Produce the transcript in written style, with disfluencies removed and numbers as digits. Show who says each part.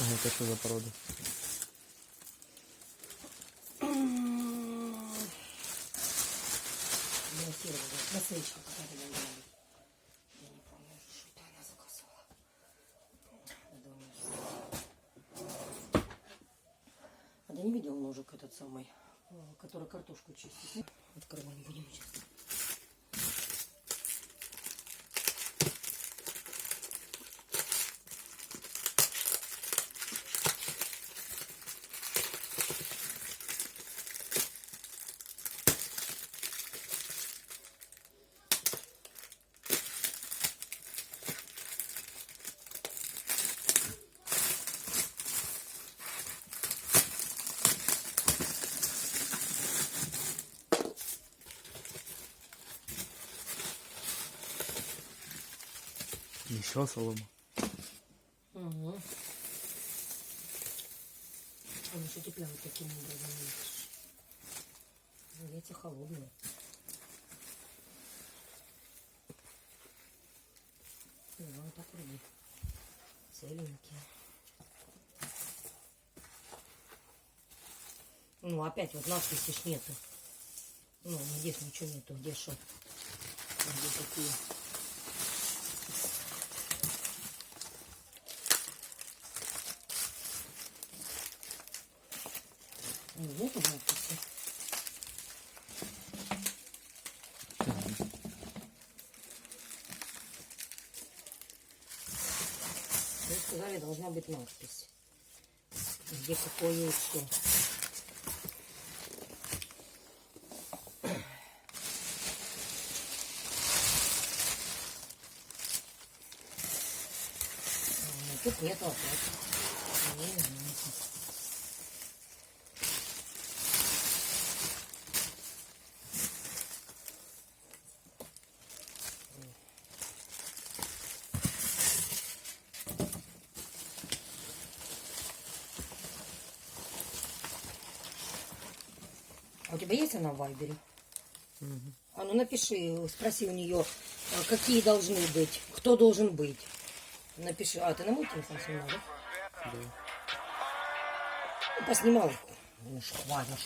Speaker 1: Ага, это что за порода?
Speaker 2: Насечка какая-то должна быть. Я не помню, что это она заказывала. А ты не видел ножик этот самый, который картошку чистит? Открываем будем сейчас.
Speaker 1: Еще солома.
Speaker 2: Угу. Он еще утепляют таким образом. Эти холодные. Ну, вот так вроде целенькие. Ну, опять вот надписи ж нету. Ну, здесь ничего нету. Где что? Где такие? Нету надписи. Вы сказали, должна быть надпись. Где какое яйцо. Тут нету опять. Не знаю. А у тебя есть она в Вайбере?
Speaker 1: Угу.
Speaker 2: А ну напиши, спроси у нее, какие должны быть, кто должен быть. Напиши. А, ты на мой телефон снимал, да?
Speaker 1: Да.
Speaker 2: Ну, поснимал. Ну, хватит.